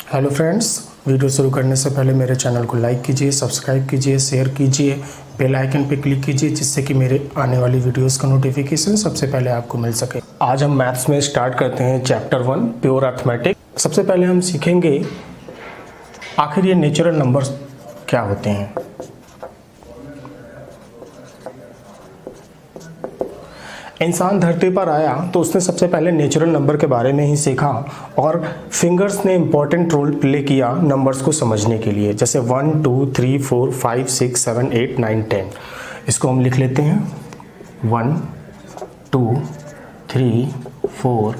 Hello friends, video शुरू करने से पहले मेरे चैनल को लाइक कीजिए, सब्सक्राइब कीजिए, शेयर कीजिए, बेल आइकन पे क्लिक कीजिए जिससे कि मेरे आने वाली वीडियोस का नोटिफिकेशन सबसे पहले आपको मिल सके। आज हम मैथ्स में स्टार्ट करते हैं चैप्टर 1 प्योर अर्थमेटिक। सबसे पहले हम सीखेंगे आखिर ये नेचुरल नंबर्स क्या होते हैं। इंसान धरती पर आया तो उसने सबसे पहले नेचुरल नंबर के बारे में ही सीखा और फिंगर्स ने इम्पोर्टेंट रोल प्ले किया नंबर्स को समझने के लिए, जैसे 1 2 3 4 5 6 7 8 9 10। इसको हम लिख लेते हैं 1 2 3 4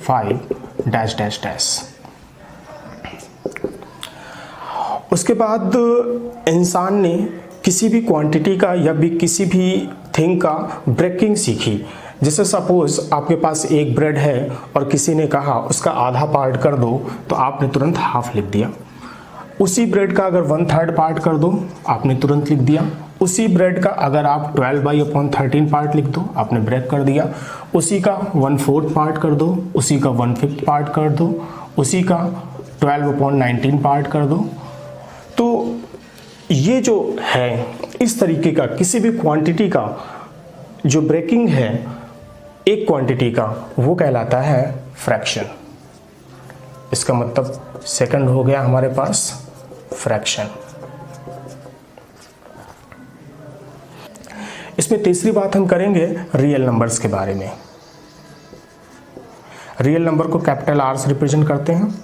5 डैश डैश डैश। उसके बाद इंसान ने किसी भी क्वांटिटी का या भी किसी भी थिंग का ब्रेकिंग सीखी। जैसे सपोज आपके पास एक ब्रेड है और किसी ने कहा उसका आधा पार्ट कर दो, तो आपने तुरंत हाफ लिख दिया। उसी ब्रेड का अगर 1/3 पार्ट कर दो, आपने तुरंत लिख दिया। उसी ब्रेड का अगर आप 12/13 पार्ट लिख दो, आपने ब्रेक कर दिया। उसी का 1/4 पार्ट कर दो, उसी का 1/5 पार्ट कर दो, उसी का 12/19 पार्ट कर दो। तो ये जो है इस तरीके का किसी भी क्वांटिटी का जो ब्रेकिंग है एक क्वांटिटी का, वो कहलाता है फ्रैक्शन। इसका मतलब सेकंड हो गया हमारे पास फ्रैक्शन। इसमें तीसरी बात हम करेंगे रियल नंबर्स के बारे में। रियल नंबर को कैपिटल आर से रिप्रेजेंट करते हैं।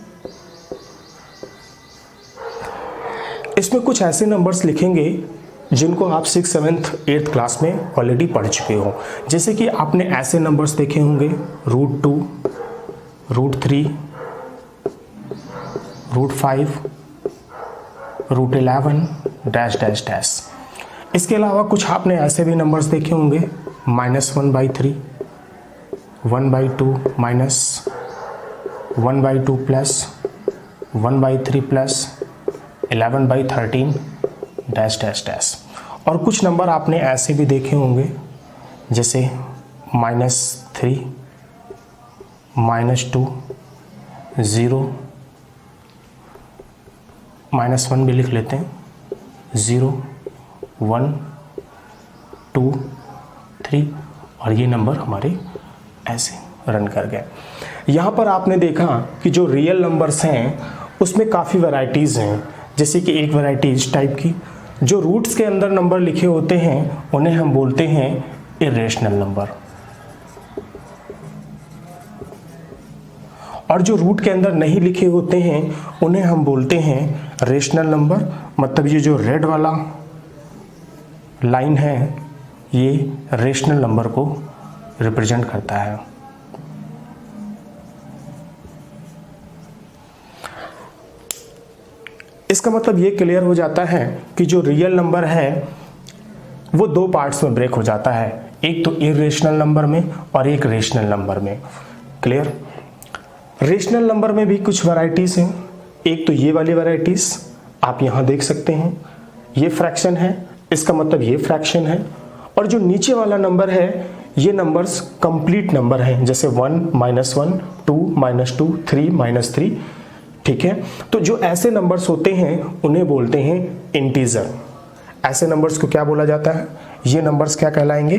इसमें कुछ ऐसे नंबर्स लिखेंगे जिनको आप 6th 7th 8th क्लास में ऑलरेडी पढ़ चुके हो। जैसे कि आपने ऐसे नंबर्स देखे होंगे √2, √3, √5, √11 डैश डैश डैश। इसके अलावा कुछ आपने ऐसे भी नंबर्स देखे होंगे -1/3, 1/2 minus, 1/2 plus, 1/3 plus, 11/13 dash dash dash. और कुछ नंबर आपने ऐसे भी देखे होंगे जैसे -3, -2, 0, -1 भी लिख लेते हैं, 0, 1, 2, 3 और ये नंबर हमारे ऐसे रन कर गए। यहाँ पर आपने देखा कि जो रियल नंबर्स हैं उसमें काफ़ी वैरायटीज़ हैं। जैसे कि एक वैरायटी इस टाइप की, जो रूट्स के अंदर नंबर लिखे होते हैं उन्हें हम बोलते हैं इरेशनल नंबर, और जो रूट के अंदर नहीं लिखे होते हैं उन्हें हम बोलते हैं रेशनल नंबर। मतलब ये जो रेड वाला लाइन है ये रेशनल नंबर को रिप्रेजेंट करता है। इसका मतलब ये क्लियर हो जाता है कि जो रियल नंबर है वो दो पार्ट्स में ब्रेक हो जाता है, एक तो इरेशनल नंबर में और एक रेशनल नंबर में। क्लियर? रेशनल नंबर में भी कुछ वैरायटीज हैं। एक तो ये वाली वैरायटीज आप यहाँ देख सकते हैं, ये फ्रैक्शन है, इसका मतलब ये फ्रैक्शन है। और जो नीचे वाला नंबर है ये नंबर्स कंप्लीट नंबर हैं, जैसे 1 -1 2 -2 3 -3। ठीक है, तो जो ऐसे नंबर्स होते हैं उन्हें बोलते हैं इंटीजर। ऐसे नंबर्स को क्या बोला जाता है? ये नंबर्स क्या कहलाएंगे?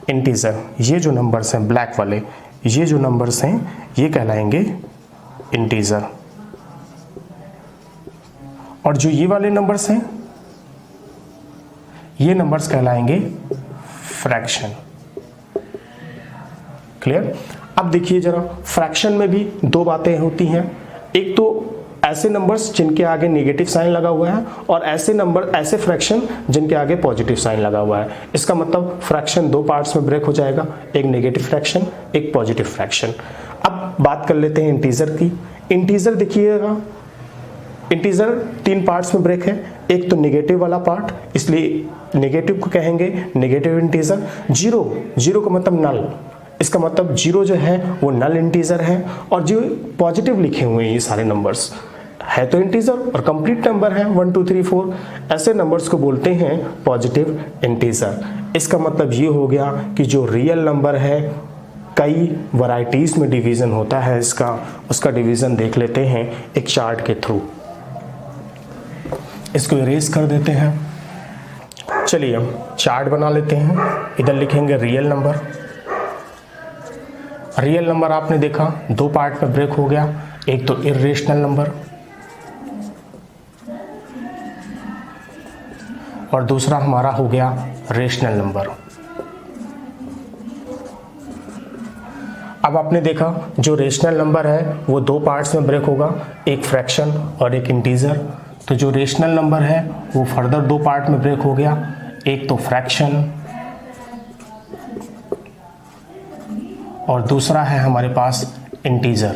इंटीजर। ये जो नंबर्स हैं ब्लैक वाले, ये जो नंबर्स हैं ये कहलाएंगे इंटीजर। और जो ये वाले नंबर्स हैं ये नंबर्स कहलाएंगे फ्रैक्शन। क्लियर? अब देखिए जरा, फ्रैक्शन में भी दो बातें होती हैं। एक तो ऐसे नंबर्स जिनके आगे नेगेटिव साइन लगा हुआ है, और ऐसे फ्रैक्शन जिनके आगे पॉजिटिव साइन लगा हुआ है। इसका मतलब फ्रैक्शन दो पार्ट्स में ब्रेक हो जाएगा, एक नेगेटिव फ्रैक्शन, एक पॉजिटिव फ्रैक्शन। अब बात कर लेते हैं इंटीजर की। इंटीजर देखिएगा, इंटीजर 3 पार्ट्स में ब्रेक है। एक तो नेगेटिव वाला पार्ट, इसलिए नेगेटिव को कहेंगे नेगेटिव इंटीजर। जीरो का मतलब नल, इसका मतलब जीरो जो है वो नल इंटीजर है। और जो पॉजिटिव लिखे हुए हैं ये सारे नंबर्स है तो इंटीजर और कंप्लीट नंबर है 1 2 3 4, ऐसे नंबर्स को बोलते हैं पॉजिटिव इंटीजर। इसका मतलब ये हो गया कि जो रियल नंबर है कई वैरायटीज़ में डिवीज़न होता है इसका, उसका डिवीज़न देख लेते हैं एक चार्ट के थ्रू। इसको इरेज कर देते हैं। चलिए हम चार्ट बना लेते हैं। इधर लिखेंगे रियल नंबर। रियल नंबर आपने देखा दो पार्ट में ब्रेक हो गया, एक तो इर्रेशनल नंबर और दूसरा हमारा हो गया रेशनल नंबर। अब आपने देखा जो रेशनल नंबर है वो दो पार्ट्स में ब्रेक होगा, एक फ्रैक्शन और एक इंटीजर। तो जो रेशनल नंबर है वो फर्दर दो पार्ट में ब्रेक हो गया, एक तो फ्रैक्शन और दूसरा है हमारे पास इंटीजर।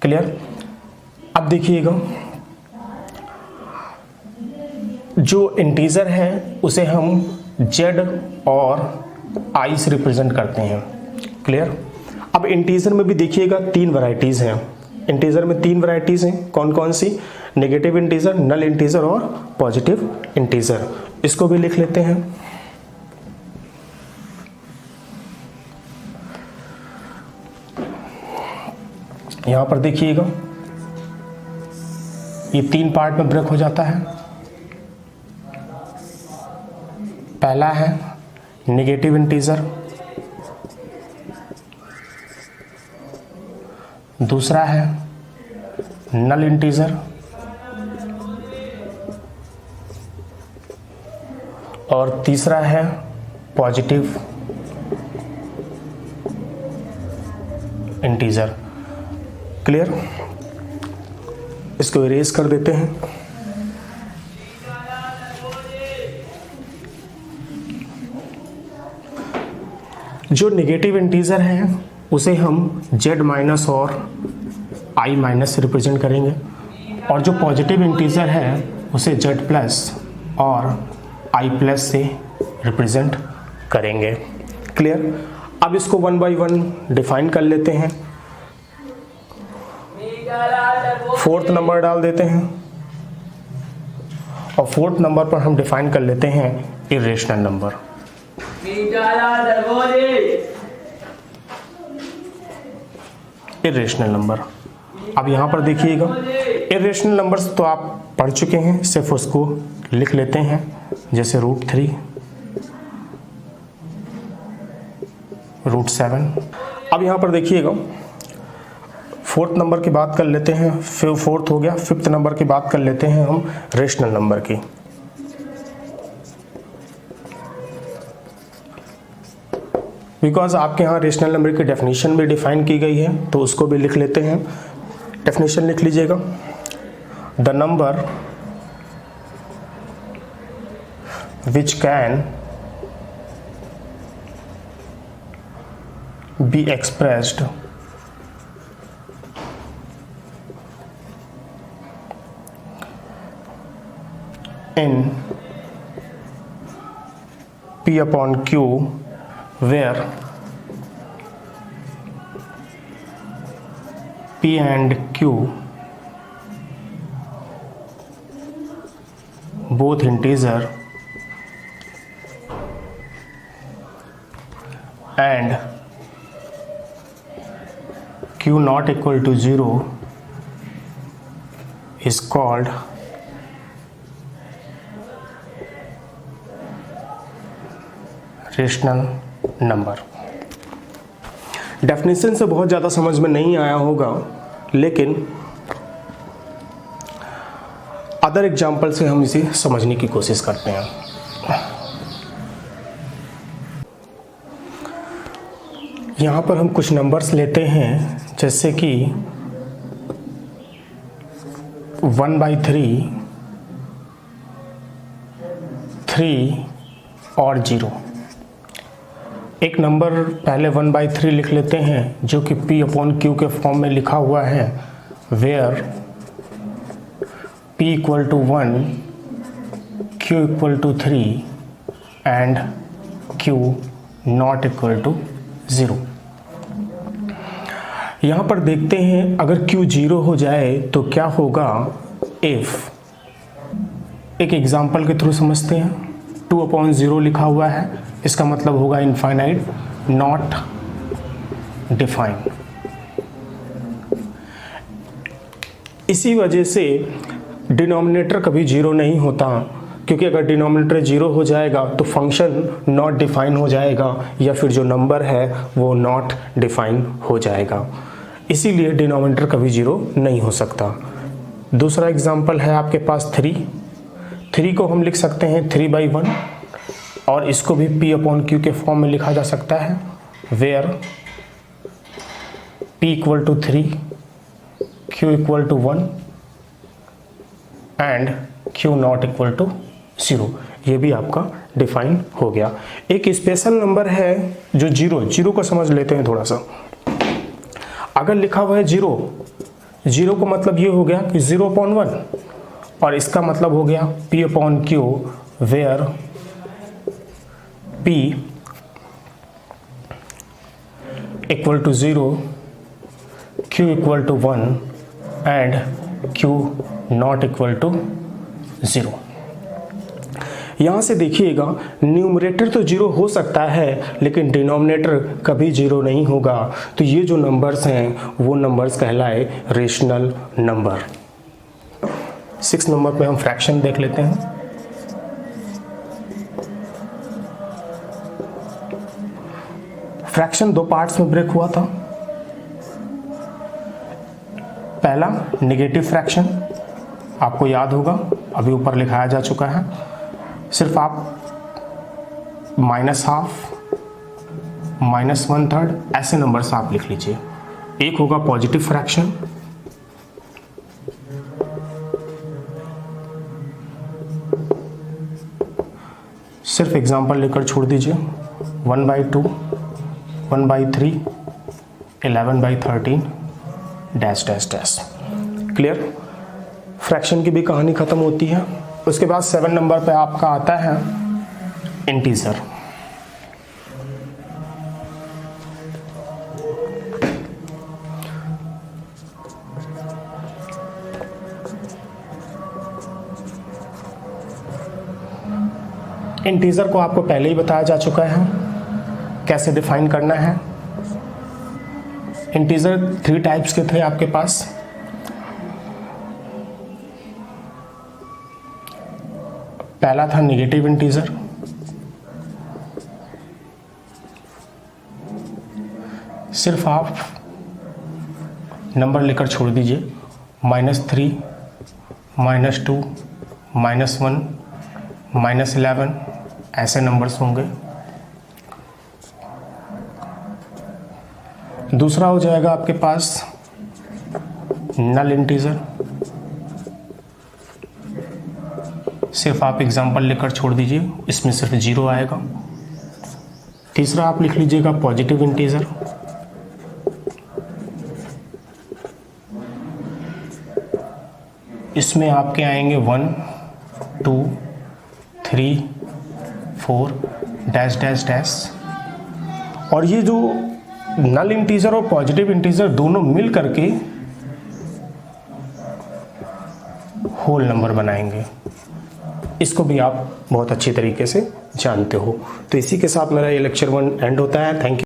क्लियर? अब देखिएगा जो इंटीजर है उसे हम z और i से रिप्रेजेंट करते हैं। क्लियर? अब इंटीजर में भी देखिएगा तीन वैरायटीज हैं। इंटीजर में तीन वैरायटीज हैं, कौन कौन सी? नेगेटिव इंटीजर, नल इंटीजर और पॉजिटिव इंटीजर। इसको भी लिख लेते हैं। यहां पर देखिएगा ये तीन पार्ट में ब्रेक हो जाता है। पहला है नेगेटिव इंटीजर, दूसरा है नल इंटीजर और तीसरा है पॉजिटिव इंटीजर। क्लियर? इसको इरेज कर देते हैं। जो नेगेटिव इंटीजर है उसे हम z माइनस और i माइनस से रिप्रेजेंट करेंगे और जो पॉजिटिव इंटीजर है उसे z प्लस और i प्लस से रिप्रेजेंट करेंगे। क्लियर? अब इसको वन बाय वन डिफाइन कर लेते हैं। फोर्थ नंबर डाल देते हैं और फोर्थ नंबर पर हम डिफाइन कर लेते हैं इर्रेशनल नंबर। Irrational number. अब यहां पर देखिएगा इर्रेशनल नंबर्स तो आप पढ़ चुके हैं, सिर्फ उसको लिख लेते हैं, जैसे √3, √7। अब यहां पर देखिएगा फोर्थ नंबर की बात कर लेते हैं, फिर फोर्थ हो गया। फिफ्थ नंबर की बात कर लेते हैं हम रेशनल नंबर की। बिकॉज आपके यहाँ रेशनल नंबर की डेफिनेशन भी डिफाइन की गई है तो उसको भी लिख लेते हैं। डेफिनेशन लिख लीजिएगा, the number which can be expressed in P upon Q where P and Q both integer and Q not equal to 0 is called rational number. Definition से बहुत ज़्यादा समझ में नहीं आया होगा, लेकिन अदर एग्जाम्पल से हम इसे समझने की कोशिश करते हैं। यहाँ पर हम कुछ नंबर्स लेते हैं, जैसे कि 1/3, 3 और 0। एक नंबर पहले 1/3 लिख लेते हैं जो कि P अपॉन Q के फॉर्म में लिखा हुआ है, where P equal to 1, Q equal to 3 and Q not equal to 0। यहाँ पर देखते हैं अगर Q 0 हो जाए तो क्या होगा। इफ एक एग्जाम्पल के थ्रू समझते हैं। 2/0 लिखा हुआ है, इसका मतलब होगा इनफाइनाइट, नॉट डिफाइन। इसी वजह से डिनोमिनेटर कभी जीरो नहीं होता, क्योंकि अगर डिनोमिनेटर जीरो हो जाएगा तो फंक्शन नॉट डिफाइन हो जाएगा या फिर जो नंबर है वो नॉट डिफाइन हो जाएगा। इसीलिए डिनोमिनेटर कभी जीरो नहीं हो सकता। दूसरा एग्जांपल है आपके पास 3 को हम लिख सकते हैं 3/1 और इसको भी P/Q के फॉर्म में लिखा जा सकता है, where P = 3, Q = 1 and Q ≠ 0। ये भी आपका डिफाइन हो गया। एक स्पेशल नंबर है जो जीरो को समझ लेते हैं थोड़ा सा। अगर लिखा हुआ है जीरो का मतलब ये हो गया कि 0/1 और इसका मतलब हो गया P/Q where P = 0, Q = 1 and Q ≠ 0। यहाँ से देखिएगा न्यूमरेटर तो जीरो हो सकता है लेकिन डिनोमिनेटर कभी जीरो नहीं होगा। तो ये जो नंबर्स हैं वो नंबर्स कहलाए रेशनल नंबर। 6 नंबर पे हम फ्रैक्शन देख लेते हैं। फ्रैक्शन 2 पार्ट्स में ब्रेक हुआ था। पहला नेगेटिव फ्रैक्शन, आपको याद होगा अभी ऊपर लिखाया जा चुका है। सिर्फ आप -½ -1/3 ऐसे नंबर्स आप लिख लीजिए। एक होगा पॉजिटिव फ्रैक्शन, सिर्फ एग्जांपल लेकर छोड़ दीजिए। 1/2, 1/3, 11/13 डैश। क्लियर? फ्रैक्शन की भी कहानी खत्म होती है। उसके बाद 7 नंबर पे आपका आता है इंटीजर। इंटीजर को आपको पहले ही बताया जा चुका है कैसे डिफाइन करना है। इंटीजर 3 टाइप्स के थे आपके पास। पहला था नेगेटिव इंटीजर, सिर्फ आप नंबर लेकर छोड़ दीजिए। -3, -2, -1, -11 ऐसे नंबर्स होंगे। दूसरा हो जाएगा आपके पास नल इंटीजर, सिर्फ आप एग्जांपल लेकर छोड़ दीजिए, इसमें सिर्फ 0 आएगा। तीसरा आप लिख लीजिएगा पॉजिटिव इंटीजर, इसमें आपके आएंगे 1, 2, 3, 4 डैश। और ये जो नल इंटीजर और पॉजिटिव इंटीजर दोनों मिल करके होल नंबर बनाएंगे। इसको भी आप बहुत अच्छी तरीके से जानते हो। तो इसी के साथ मेरा ये लेक्चर 1 एंड होता है। Thank you.